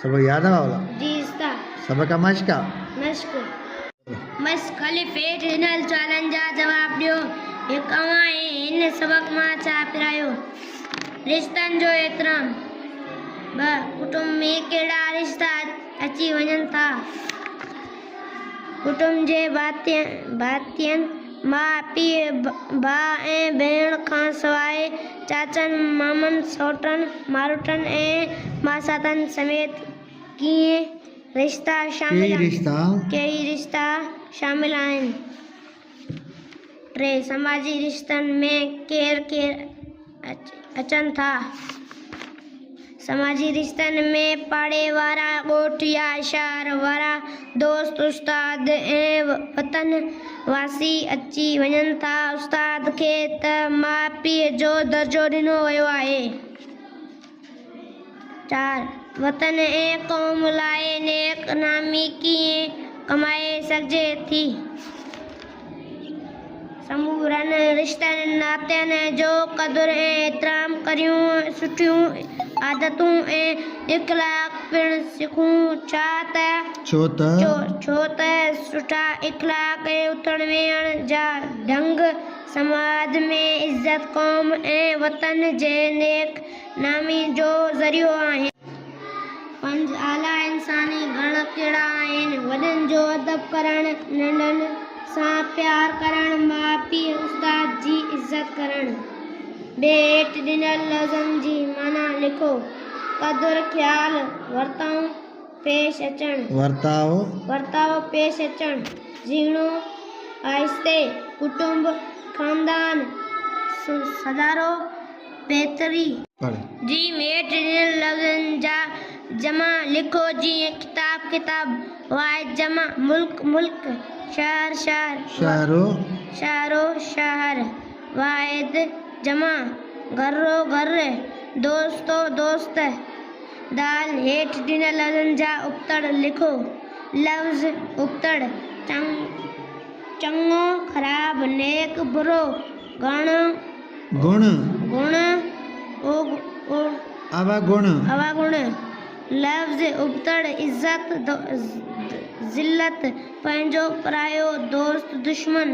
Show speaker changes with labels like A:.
A: सबक याद है वाला
B: जी इसका
A: सबक का मश्क का
B: मश्क मश्क खलीफे डिनल चैलेंज जा जवाब दियो ये कमाए इन सबक मां छा पिरायो रिश्तन जो एहतराम ब कुटुंब में केड़ा रिश्ता अची वञन था कुटुंब जे भातियन मां पीउ भाउ ऐं भेण खां सवाइ चाचनि मामनि सौटनि मारुटनि ऐं मासातनि समेत कई रिश्ता शामिल आहिनि। 3 समाजी रिश्तनि में केर अचनि था। समाजी रिश्तनि में पाड़े वारा ॻोठ या शहर वारा दोस्त उस्ताद ऐं वतन वासी अची वञनि था। उस्ताद खे त माउ पीउ जो दर्जो ॾिनो वियो आहे। 4 वतन ऐं क़ौम लाइ नेक नामी कीअं कमाए सघिजे थी। समूरनि रिश्तनि नातनि जो क़दुरु ऐं एहतराम करियूं सुठियूं आदतूं ऐं इख़लाक़ पिणु सिखूं छो त सुठा इख़लाक़ ऐं उथण वेहण जा ढंग समाज में इज़त क़ौम ऐं वतन जे नेक नामी जो ज़रियो आहिनि। 5 आला इंसानी गुण कहिड़ा आहिनि। वॾनि जो अदब करणु नंढनि सां प्यार करणु माउ पीउ उस्ताद जी इज़त करणु। हेठि ॾिनल लफ़्ज़नि जी माना लिखो। क़दुरु ख़्यालु वर्ताव पेश अचणु जीणो आहिस्ते कुटुंब ख़ानदान सदारो बहितरी जी हेठि ॾिनल लफ़्ज़नि जा जमा लिखो जीअं किताब वाहिद जमा मुल्क शहर वाहिद जमा घर दोस्त दाल। हेठि ॾिनल लफ़्ज़नि जा उबतड़ लिखो। लफ़्ज़ उबतड़ चङो ख़राब नेक बुरो अवगुण। लफ़्ज़ उबतड़ इज़्ज़त ज़िल्लत पंहिंजो परायो दोस्त दुश्मन।